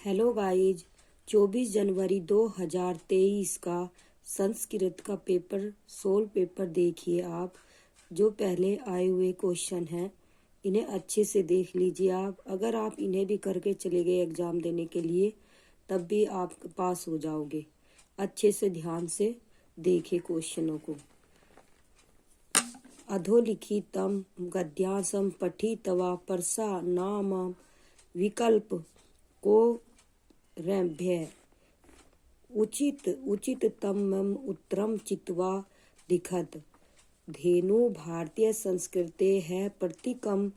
Hello guys, 24 जनवरी 2023 का संस्कृत का paper solve paper देखिए आप। जो पहले आए हुए क्वेश्चन हैं इन्हें अच्छे से देख लीजिए आप। अगर आप इन्हें भी करके चले गए एग्जाम देने के लिए तब भी आप पास हो जाओगे। अच्छे से ध्यान से देखिए क्वेश्चनों को। अधोलिखितम गद्यांशम पठित्वा परसा नाम विकल्प को रभ्य उचिततमं उत्तरम चित्वा लिखत। धेनु भारतीय संस्कृते है प्रतीकम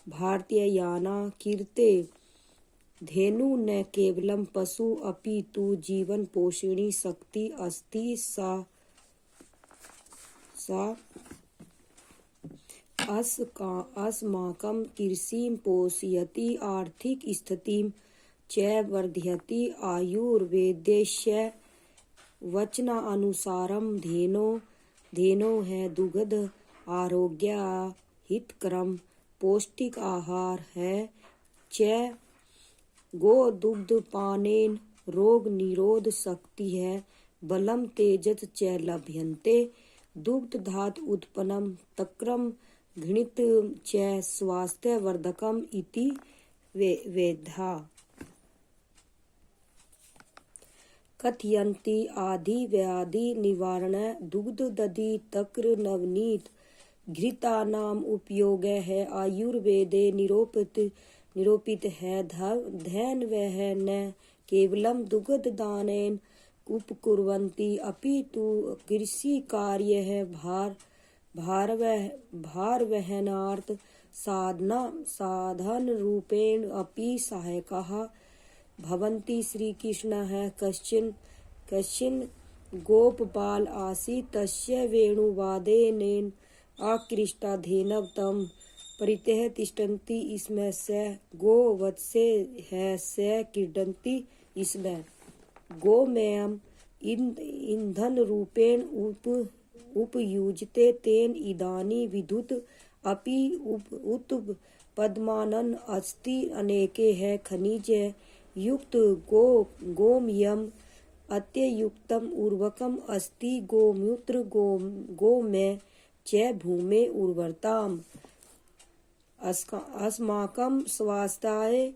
भारतीयाना कीर्ते। धेनु न केवलम पशु अपितु जीवन पोषणी शक्ति अस्ति। सा अस्माकं कृषिं पोषयति आर्थिक स्थितिं च वर्धयति। आयुर्वेदस्य वचनानुसारं धेनो है दुग्ध आरोग्य हितकरम पौष्टिक आहार है च। गो दुग्ध पानेन रोग निरोध शक्ति है बलम तेजस च लभ्यन्ते। दुग्ध धात उत्पन्नम तक्रम घृणित च स्वास्थ्य वर्धकम इति वेदा कथयन्ति। आदि व्याधि निवारण दुग्ध दधि तक्र नवनीत घृतानाम उपयोग है आयुर्वेदे निरूपित है। धैन वह न केवलम दुग्ध दानेन उपकुर्वन्ति अपितु कृषि कार्य है भार वहनार्थ साधन रूपेण अपि सहायकाः भवन्ति। श्री कृष्ण है कश्चिन गोपबाल आसीत् तस्य वेणुवादनेन आकृष्टा धेनव तं परितः तिष्ठन्ति स्म। स गोवत्से है स क्रीडन्ति स्म। गोमयम् ईंधन रूपेण उपयुज्यते तेन इदानीं विद्युत् अपि उत्पद्यमानम् अस्ति। अनेके है खनिज युक्त गोमयम् अत्ययुक्तम् उर्वरकम् अस्ति। गोमूत्र गोमय च भूमे उर्वरताम् अस्माकं स्वास्थ्याय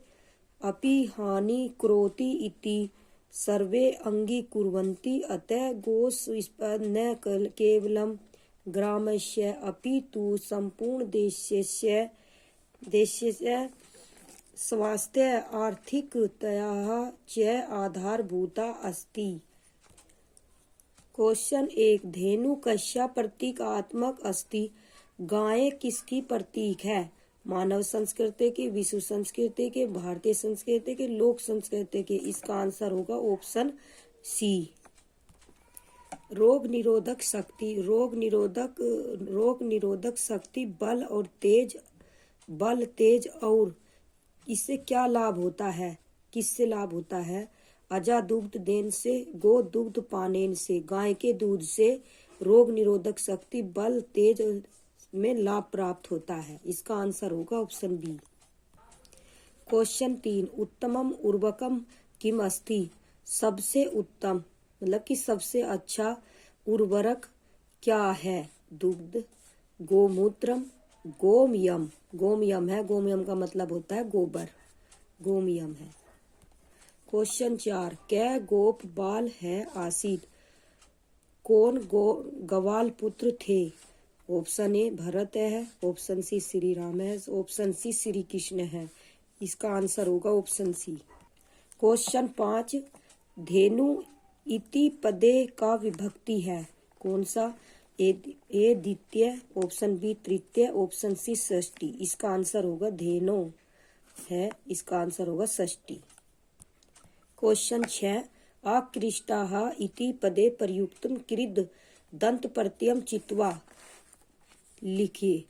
अपि हानि करोति इति सर्वे अंगीकुर्वन्ति। अतः गोस्य न केवलं ग्रामस्य अपितु सम्पूर्ण देशस्य स्वास्थ्य आर्थिकतयाः च आधारभूता अस्ति। क्वेश्चन 1 धेनु कस्य प्रतीकात्मक अस्ति। गाय किसकी प्रतीक है? मानव संस्कृति के, विश्व संस्कृति के, भारतीय संस्कृति के, लोक संस्कृति के। इसका आंसर होगा ऑप्शन सी। रोग निरोधक शक्ति। रोग निरोधक शक्ति बल तेज और इससे क्या लाभ होता है? किससे लाभ होता है? अजा दुग्ध देन से, गो दुग्ध पानेन से, गाय के दूध से रोग निरोधक शक्ति बल तेज में लाभ प्राप्त होता है। इसका आंसर होगा ऑप्शन बी। क्वेश्चन 3 उत्तमम उर्वरकम किम अस्ति। सबसे उत्तम मतलब कि सबसे अच्छा उर्वरक क्या है? दुग्ध, गोमूत्रम, गोमयम। गोमयम है, गोमयम का मतलब होता है गोबर, गोमयम है। क्वेश्चन 4 कै गोप बाल है आसीत। कौन गवाल पुत्र थे? ऑप्शन ए भरत है, ऑप्शन सी श्री राम है, ऑप्शन सी श्री कृष्ण है। इसका आंसर होगा ऑप्शन सी। क्वेश्चन 5 धेनु इति पदे का विभक्ति है कौन सा? ए द्वितीय, ऑप्शन बी तृतीय, ऑप्शन सी षष्ठी। इसका आंसर होगा धेनो है, इसका आंसर होगा षष्ठी। क्वेश्चन 6 आकृष्टाः इति पदे प्रयुक्तम कृद दंत प्रत्ययम चित्वा लिखिए।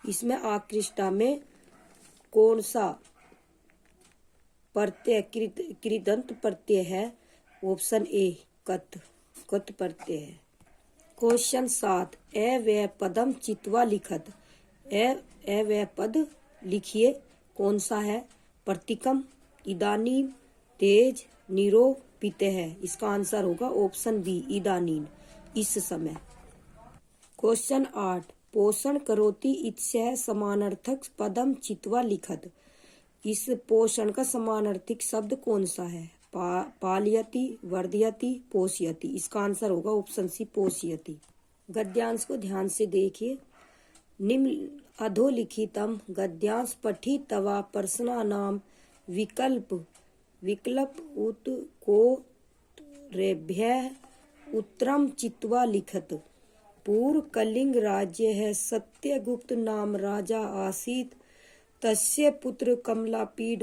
इसमें आकृष्टा में कौन सा प्रत्यय कृदंत प्रत्यय है? ऑप्शन ए कत प्रत्यय है। क्वेश्चन 7 अव्यय पदम चित्वा लिखत। अव्यय पद लिखिए कौन सा है? प्रतीकम, इदानीम, तेज निरोपित है। इसका आंसर होगा ऑप्शन बी इदानीन, इस समय। क्वेश्चन 8, पोषण करोति इत्स्य समानार्थक पदम चित्वा लिखत। इस पोषण का समानार्थिक शब्द कौन सा है? पालयति, वर्धयति, पोषयति। इसका आंसर होगा ऑप्शन सी पोषयति। गद्यांश को ध्यान से देखिए। निम्न अधोलिखितम गद्यांश पठित्वा प्रश्नानां विकल्प उत्तरेभ्यः उत्तरं चित्वा लिखत। पूर्व कलिंग राज्य है, सत्यगुप्त नाम राजा आसीत, तस्य पुत्र कमलापीड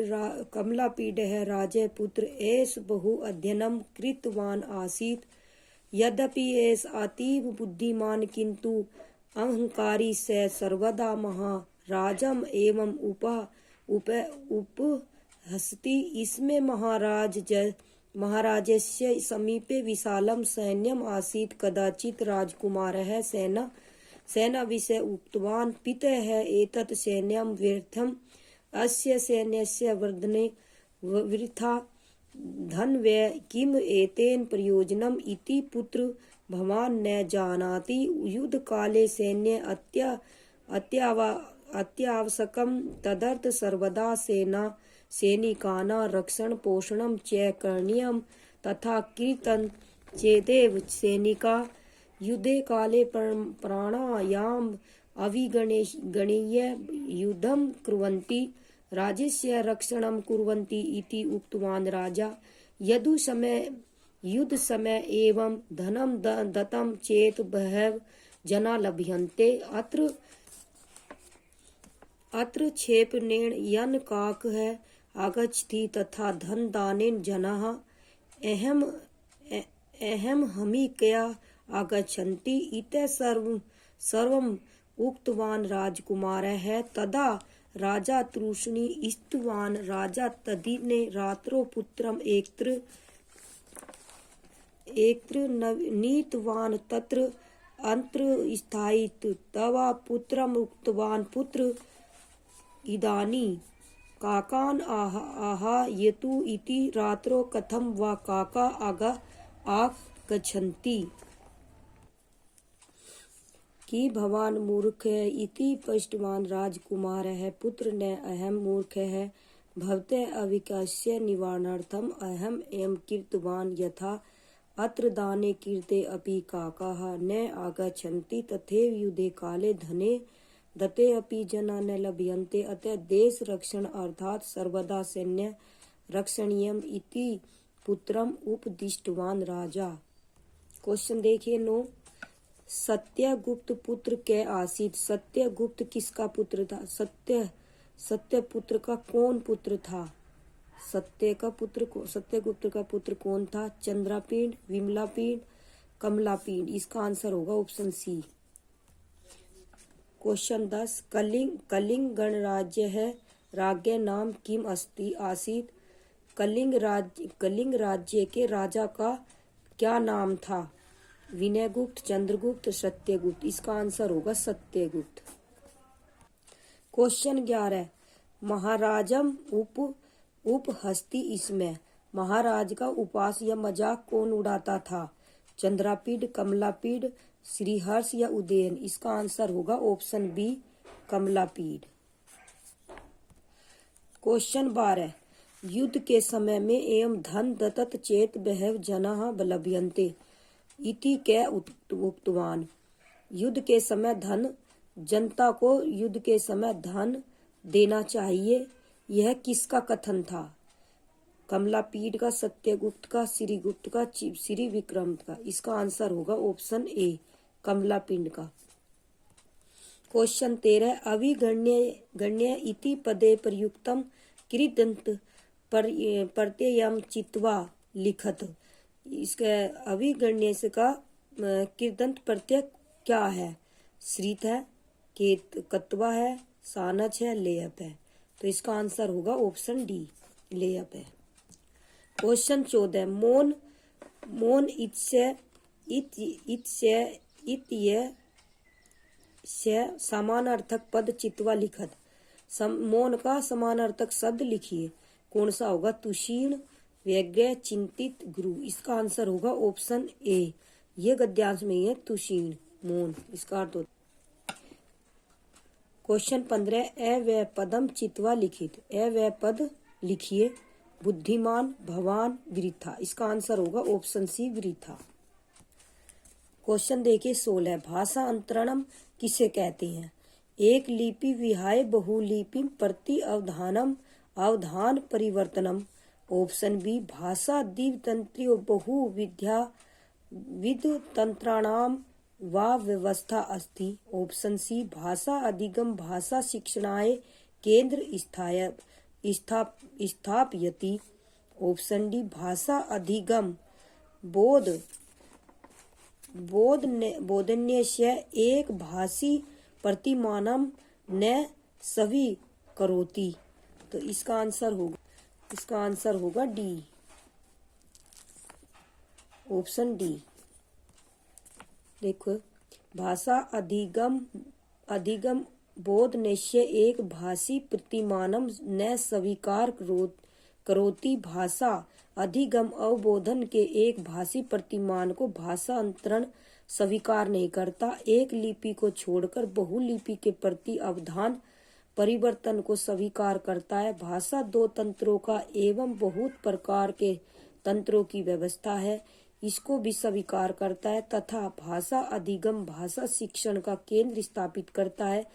है राजे पुत्र, एस बहु अध्ययनम कृतवान आसीत, यद्यपि एस अतीव बुद्धिमान किंतु अहंकारी से सर्वदा महाराजम एवं उपहसति। इसमें महाराजस्य समीपे विशालम सैन्यम आसीत, कदाचित राजकुमारः सेना विषय उक्तवान्, पितः एतत् सैन्यं व्यर्थम्, अस्य सैन्यस्य वर्धने वृथा धनव्यय, किम एतेन प्रयोजनम् इति पुत्र भवान् न जानाति। युद्धकाले सैन्य अत्यावश्यकम्, तदर्थ सर्वदा सैनिकानां रक्षण पोषणं च करणीयम्, तथा कृतं चेदेव सैनिका युद्धे काले प्राणायाम अविगणय्य युद्धं कुर्वन्ति, राज्यस्य रक्षणं कुर्वन्ति इति उक्तवान् राजा। युद्ध समय एवं धनं दत्तं चेत् बहवः जना लभ्यन्ते। अत्र क्षेपणेन यन् काकः आगच्छति तथा धनदानेन जनाः अहमहमिकया आगच्छन्ति इति सर्वम् उक्तवान् राजकुमारः। तदा राजा तृष्णी इष्टवान्, राजा तद्दिने रात्रौ पुत्रम् एकत्र नीतवान्, तत्र अन्तर्स्थायित। तवा पुत्रम् उक्तवान्, पुत्र इदानीं काकान् आह्वयतु इति। रात्रौ कथं वा काका आगच्छन्ति? कि भवान् मूर्खः इति पृष्टवान् राजकुमारः। पुत्र न अहं मूर्खः, भवतः अविवेकस्य निवारणार्थम् अहम् एवं कृतवान्, यथा अत्र दाने कृते अपि काकाः न आगच्छन्ति, तथैव युद्धे काले धने दत्ते अपि जना न लभ्यन्ते, अतः देश रक्षण अर्थात सर्वदा सैन्य रक्षणीयम् इति पुत्रम् उपदिष्टवान् राजा। क्वेश्चन देखिए 9, सत्यगुप्त पुत्र के आसीत। सत्यगुप्त किसका पुत्र था? सत्यपुत्र का कौन पुत्र था? सत्यगुप्त का पुत्र कौन था? चंद्रापीड, विमलापीड, कमलापीड। इसका आंसर होगा ऑप्शन सी। क्वेश्चन 10, कलिंग गणराज्य है, राज्ञ नाम किम आसीत। कलिंग राज्य के राजा का क्या नाम था? विनयगुप्त, चंद्रगुप्त, सत्यगुप्त। इसका आंसर होगा सत्यगुप्त। क्वेश्चन 11, महाराजम उपहस्ती। इसमें महाराज का उपहास या मजाक कौन उड़ाता था? चंद्रापीड, कमलापीड, श्रीहर्ष या उदयन। इसका आंसर होगा ऑप्शन बी कमलापीड। क्वेश्चन 12, युद्ध के समय में एवं धन दत्त चेत बहवः जनाः लभ्यन्ते इति के उक्तवान्। युद्ध के समय जनता को युद्ध के समय धन देना चाहिए, यह किसका कथन था? कमलापीड का, सत्यगुप्त का, श्रीगुप्त का, श्री विक्रम का। इसका आंसर होगा ऑप्शन ए कमलापीड का। क्वेश्चन 13, अविगण्य इति पदे प्रयुक्तम कृदंत प्रत्ययम चित्वा लिखत। इसका अविगण्य का कृदंत प्रत्यय क्या है? श्रित है, कत्वा है, सानच है, लेयप है। तो इसका आंसर होगा ऑप्शन डी लेयप है। क्वेश्चन 14, मौन इत्य समानार्थक पद चित्वा लिखत। मौन का समानार्थक शब्द लिखिए। कौन सा होगा? तुषीण, व्यग्र चिंतित गुरु। इसका आंसर होगा ऑप्शन ए। ये गद्यांश में है तुषीण मौन, इसका अर्थ होता। क्वेश्चन 15 अव्यय पदम चित्वा लिखित। अव्यय पद लिखिए। बुद्धिमान, भवान, वृथा। इसका आंसर होगा ऑप्शन सी वृथा। क्वेश्चन देखिए 16 भाषा अंतरणम किसे कहते हैं? एक लिपि विहाय बहुलिपि प्रति अवधानम अवधान परिवर्तनम। ऑप्शन बी भाषा द्वितंत्रियो बहुविध्या विध तंत्राणाम वा व्यवस्था अस्ति। ऑप्शन सी भाषा अधिगम भाषा शिक्षणाय केंद्र स्थापयति। ऑप्शन डी भाषा अधिगम बोधन्यस्य एक भाषी प्रतिमानम न स्वीकरोति। तो इसका आंसर होगा डी, ऑप्शन डी। देखो भाषा अधिगम बोधन्यस्य एक भाषी प्रतिमानम न स्वीकार करोति। भाषा अधिगम अवबोधन के एक भाषी प्रतिमान को भाषा अंतरण स्वीकार नहीं करता। एक लिपि को छोड़कर बहुलिपि के प्रति अवधान परिवर्तन को स्वीकार करता है। भाषा दो तंत्रों का एवं बहुत प्रकार के तंत्रों की व्यवस्था है, इसको भी स्वीकार करता है। तथा भाषा अधिगम भाषा शिक्षण का केंद्र स्थापित करता है,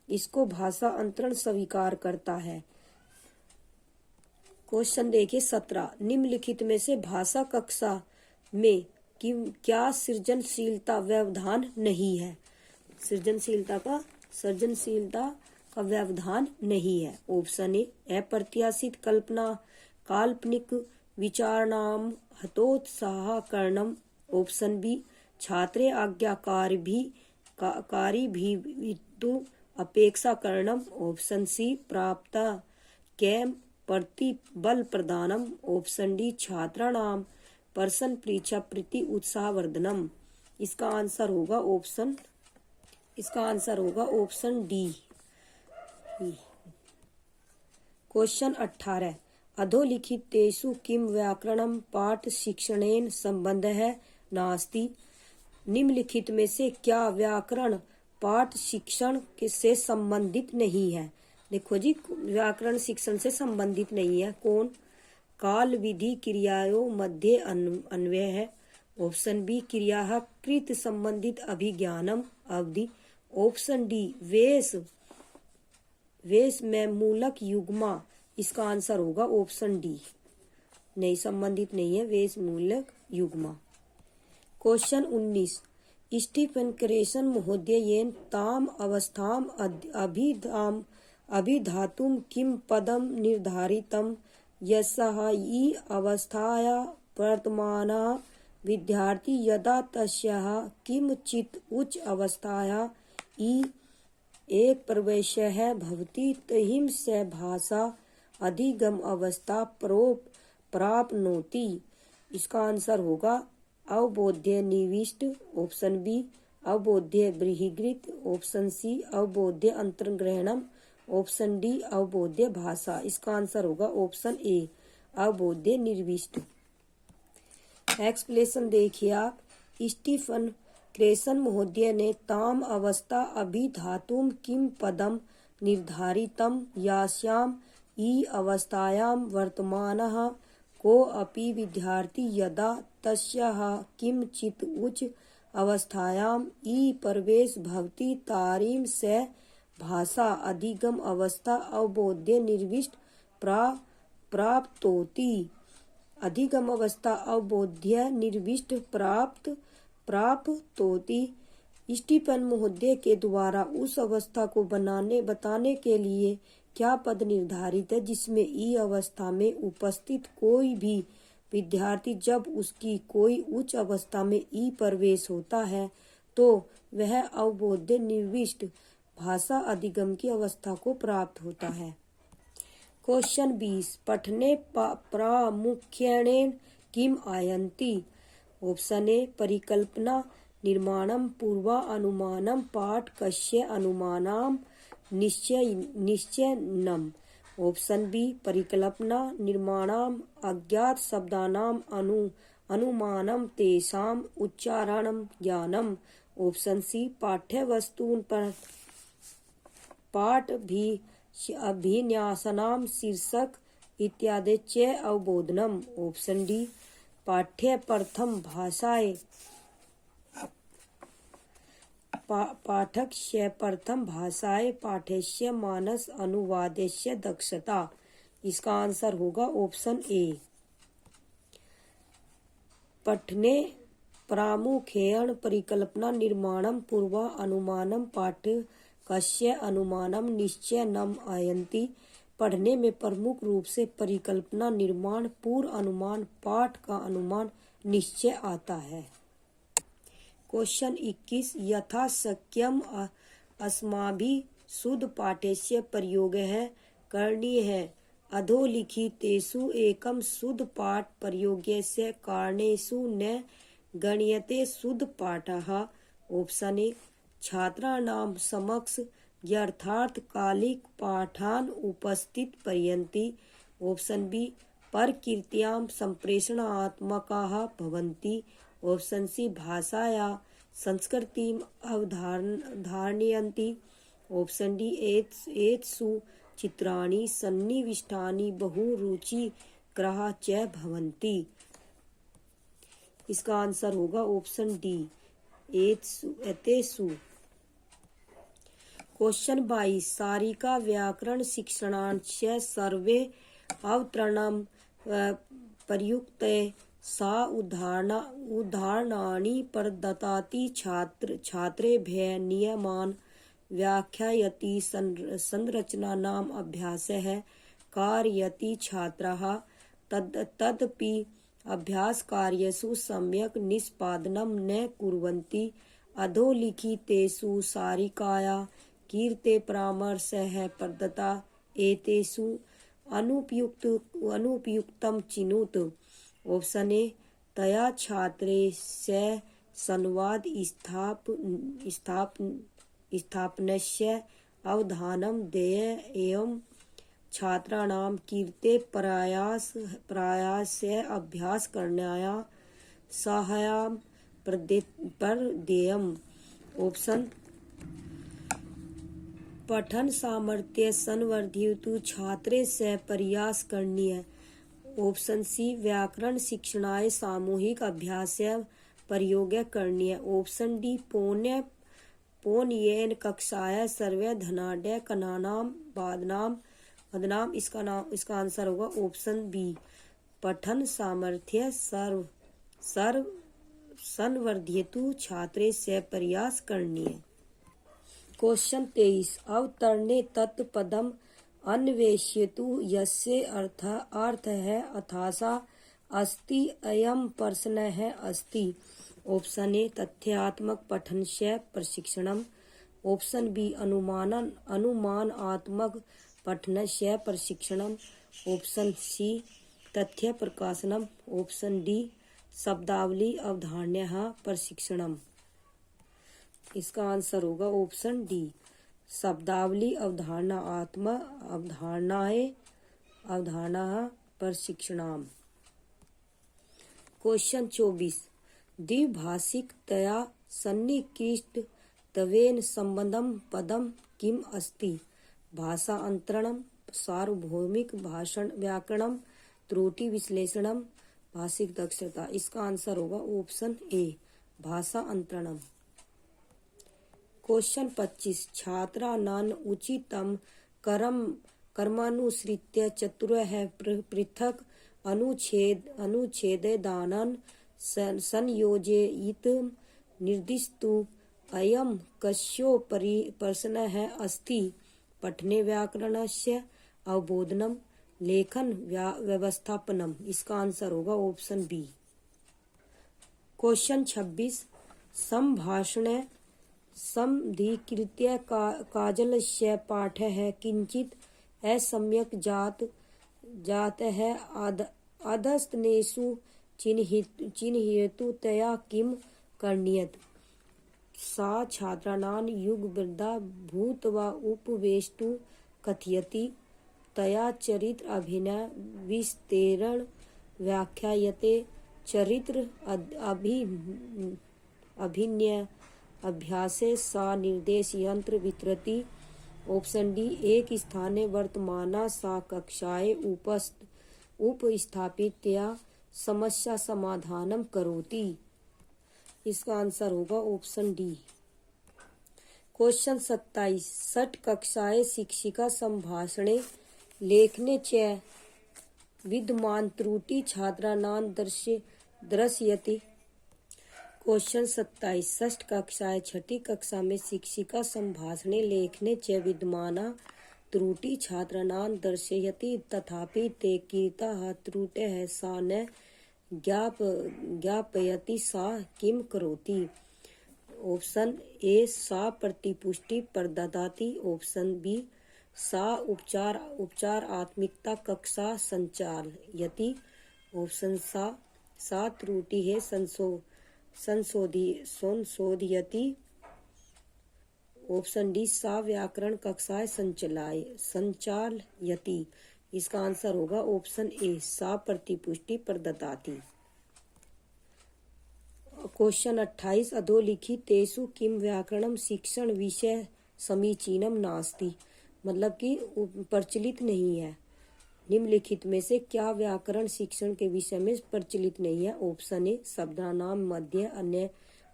इसको भाषा अंतरण स्वीकार करता है। क्वेश्चन देखिए 17 निम्नलिखित में से भाषा कक्षा में क्या सृजनशीलता व्यवधान नहीं है? सृजनशीलता का व्यवधान नहीं है। ऑप्शन ए अप्रत्याशित कल्पना काल्पनिक विचारणाम हतोत्साह करणम। ऑप्शन बी छात्रे आज्ञाकारी भी विद्यु अपेक्षा करणम। ऑप्शन सी प्राप्त कैम प्रतिबल प्रदानम। ऑप्शन डी छात्राणाम पर्सन परीक्षा प्रति उत्साहवर्धनम। इसका आंसर होगा ऑप्शन डी। क्वेश्चन 18 अधोलिखितेषु किम व्याकरणम पाठ शिक्षणेन संबंधः नास्ति। निम्नलिखित में से क्या व्याकरण पाठ शिक्षण से संबंधित नहीं है? देखो जी व्याकरण शिक्षण से संबंधित नहीं है। कौन? काल विधि क्रियाओं मध्य अन्वय है। ऑप्शन बी क्रिया कृत संबंधित अभिज्ञानम अवधि। ऑप्शन डी वेश में मूलक युग्मा। इसका आंसर होगा ऑप्शन डी, नहीं संबंधित नहीं है वेश मूलक युग्मा। क्वेश्चन 19 स्टीफन क्रेसन महोदयेन ताम अवस्थाम अभिधातुम किम पदम निर्धारितम यस्याः ई अवस्थाया वर्तमाना विद्यार्थी यदा तस्याः किमचित् उच्च अवस्थाया ई एक प्रवेशः भवति तहिं स भाषा अधिगम अवस्था प्राप्नोति। इसका आंसर होगा अवबोध्य निविष्ट। ऑप्शन बी अवबोध्य बहिर्गत। ऑप्शन सी अवबोध्य अंतर्ग्रहणम। ऑप्शन डी अवबोध्य भाषा। इसका आंसर होगा ऑप्शन ए अवबोध्य निर्विष्ट। एक्सप्लेनेशन देखिए आप। स्टीफन क्रेसन महोदय ने ताम अवस्था अभिधातुम किम पदम निर्धारितम यास्याम ई अवस्थायां वर्तमानः को अपि विद्यार्थी यदा तस्याः किंचित् उच्च अवस्थायां ई प्रवेश भवति तारिम स भाषा अधिगम अवस्था अवबोध्य निर्विष्ट प्राप्तोति। अधिगम अवस्था अवबोध्य निर्विष्ट प्राप्तोति। स्टीफन महोदय के द्वारा उस अवस्था को बताने के लिए क्या पद निर्धारित है जिसमें ई अवस्था में उपस्थित कोई भी विद्यार्थी जब उसकी कोई उच्च अवस्था में ई प्रवेश होता है तो वह अवबोध्य निर्विष्ट भाषा अधिगम की अवस्था को प्राप्त होता है। क्वेश्चन 20 पठने प्रामुख्येन किम आयन्ति। ऑप्शन ए परिकल्पना निर्माणम पूर्वानुमानम पाठ कस्य अनुमानम निश्चयनम। ऑप्शन बी परिकल्पना निर्माणम अज्ञात शब्दानाम अनुमानम तेषाम उच्चारणम ज्ञानम। ऑप्शन सी पाठ्य वस्तुन पर पाठ भी अभिन्यासनाम शीर्षक इत्यादि च अवबोधनम। ऑप्शन डी पाठ्य प्रथम भाषाए पाठकस्य प्रथम भाषाए पाठ्यस्य मानस अनुवादस्य दक्षता। इसका आंसर होगा ऑप्शन ए। पठने प्रामुख्येन परिकल्पना निर्माणम पूर्वा अनुमानम पाठकस्य अनुमानम निश्चय नम आयन्ति। पढ़ने में प्रमुख रूप से परिकल्पना निर्माण पूर्व अनुमान पाठ का अनुमान निश्चय आता है। क्वेश्चन 21 यथा शक्यम अस्माभिः शुद्ध पाठ्यस्य प्रयोगः करणीयः अधोलिखितेषु एकं शुद्ध पाठ प्रयोगस्य कारणेषु न गण्यते शुद्ध पाठः। ऑप्शन ए छात्राणां समक्ष यथार्थकालिक पाठान् उपस्थित पर्यन्ति। ऑप्शन बी प्रकृत्यां सम्प्रेषणात्मकाः भवन्ति। ऑप्शन सी भाषाया संस्कृतिम् अवधारयन्ति। ऑप्शन डी एतेषु चित्राणि सन्निविष्टानि बहुरुचिकराः च भवन्ति। इसका आंसर होगा ऑप्शन डी एतेषु। क्वेश्चन 22 सारिका व्याकरण शिक्षणाच्च सर्वे अवतरणं प्रयुक्ते सा उदाहरणानि प्रदत्ताति छात्रेभ्यः नियमान् व्याख्यायति संरचनानाम् अभ्यासः कारयति। छात्राः तदपि अभ्यासकार्येषु सम्यक् निष्पादनं न कुर्वन्ति। अधोलिखितेषु सारिकायाः कीर्ते परामर्शः प्रदत्तः एतेषु अनुपयुक्तं चिनुत। ऑप्शन ए तया छात्रैः संवाद स्थापनस्य अवधानं देयम् एवं छात्राणां कीर्ते प्रयासस्य अभ्यास करण्याय साहाय्यं प्रदेयम्। ऑप्शन पठन सामर्थ्य संवर्धयितुं छात्रैः प्रयास करणीय। ऑप्शन सी व्याकरण शिक्षणाय सामूहिक अभ्यासस्य प्रयोगः करणीय। ऑप्शन डी पौनयेन कक्षायाः सर्वे धनाढ्य कणानां वदनाम्। इसका आंसर होगा ऑप्शन बी पठन सामर्थ्य संवर्धयितुं छात्रैः प्रयास करणीय। क्वेश्चन 23 अवतरणे तत्पदम् अन्वेषयतु यस्य अर्थः अथासा अस्ति अयं प्रश्नः अस्ति। ऑप्शन ए तथ्यात्मक पठनस्य प्रशिक्षणम्। ऑप्शन बी अनुमानात्मक पठनस्य प्रशिक्षणम्। ऑप्शन सी तथ्य प्रकाशनम्। ऑप्शन डी शब्दावली अवधारणायाः प्रशिक्षणम्। इसका आंसर होगा ऑप्शन डी शब्दावली अवधारणा प्रशिक्षणम्। क्वेश्चन 24 द्विभाषिकतया सन्निकृष्टत्वेन सम्बद्धं पदं किम् अस्ति। भाषा अंतरणं सार्वभौमिक भाषण व्याकरणं त्रुटि विश्लेषणं भाषिक दक्षता। इसका आंसर होगा ऑप्शन ए भाषा अंतरणम। क्वेश्चन 25 छात्राणाम् उचितं कर्मानुसृत्य चतुरः पृथक् अनुच्छेदान् संयोजयितुं निर्दिष्टुम् अयं कस्योपरि प्रश्नः अस्ति। पठने व्याकरणस्य अवबोधनम् लेखन व्यवस्थापनम्। इसका आंसर होगा ऑप्शन बी। क्वेश्चन 26 संभाषणे समधिकृत्य काजलस्य पाठः किञ्चित् असम्यक् जातः अधस्तनेषु चिह्नयितुं तया किं करणीयम्। सा छात्राणां युगवृद्धा भूत्वा उपवेष्टुं कथयति। तया चरित्र अभिनय विस्तीर्ण व्याख्यायते। चरित्र अभिनय अभ्यासे सा निर्देश यंत्र वितरति। ऑप्शन डी, एक स्थाने वर्तमाना सा कक्षाए उपस्थापित्या समस्या समाधानम करोति। इसका आंसर होगा ऑप्शन डी। क्वेश्चन 27, षट कक्षाए शिक्षिका संभाषणे लेखने च विद्यमान त्रुटि छात्राणां दर्शयति। क्वेश्चन 27, षष्ठ कक्षाए छठी कक्षा में शिक्षिका संभाषणे लेखने च विद्यमाना त्रुटि छात्राणां दर्शयति। तथापि ते कीर्ताः त्रुटयः सा न ज्ञापयति सा किम करोति। ऑप्शन ए, सा प्रतिपुष्टि प्रददाति। ऑप्शन बी, सा उपचारात्मिकता कक्षा संचालयति। ऑप्शन सा त्रुटि है संशोधयति। ऑप्शन डी, सा व्याकरण कक्षाएं संचालयति। इसका आंसर होगा ऑप्शन ए, सा प्रतिपुष्टि प्रददाति। क्वेश्चन 28, अधोलिखितेषु किम व्याकरणम शिक्षण विषय समीचीनम नास्ति। मतलब कि प्रचलित नहीं है। निम्नलिखित में से क्या व्याकरण शिक्षण के विषय में प्रचलित नहीं है। ऑप्शन ए, शब्दानां मध्ये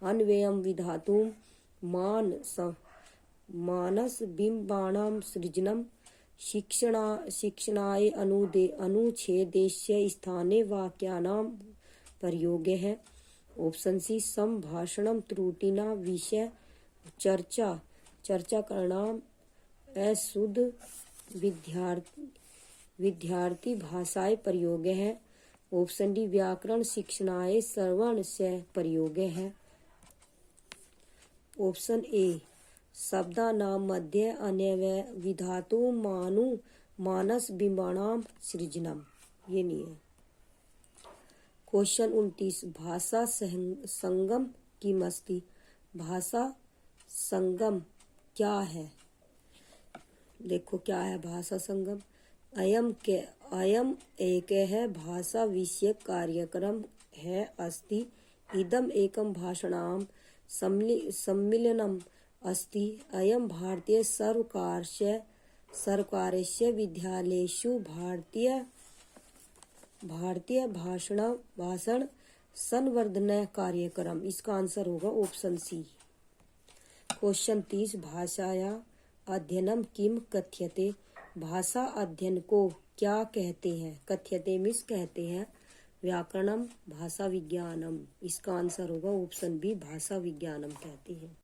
अन्वयम् विधातुम् मानस बिंबाणां सृजनम् शिक्षणाय अनुच्छेदस्य स्थाने वाक्यानां प्रयोगः है। ऑप्शन सी, संभाषणं त्रुटिना विषय चर्चा करणाम अशुद्ध विद्यार्थी भाषाएं प्रयोग है। ऑप्शन डी, व्याकरण शिक्षणाय श्रवण से प्रयोग है। ऑप्शन ए, शब्दानां मध्ये अन्वय विधातुम् मानस बिंबाणां सृजनम, ये नहीं है। क्वेश्चन 29, भाषा संगम किमस्ति। भाषा संगम क्या है। देखो क्या है भाषा संगम। अयम एकः भाषा विषयक कार्यक्रम है अस्ति। इदम एकम भाषाणां सम्मिलनम अस्ति। अयम भारतीय सर्वकारस्य विद्यालयेषु भारतीय भाषण संवर्धन कार्यक्रम। इसका आंसर होगा ऑप्शन सी। क्वेश्चन 30, भाषाया अध्ययनम किम कथ्यते। भाषा अध्ययन को क्या कहते हैं। कथ्यते मीन्स कहते हैं। व्याकरणम भाषा विज्ञानम। इसका आंसर होगा ऑप्शन बी, भाषा विज्ञानम कहते हैं।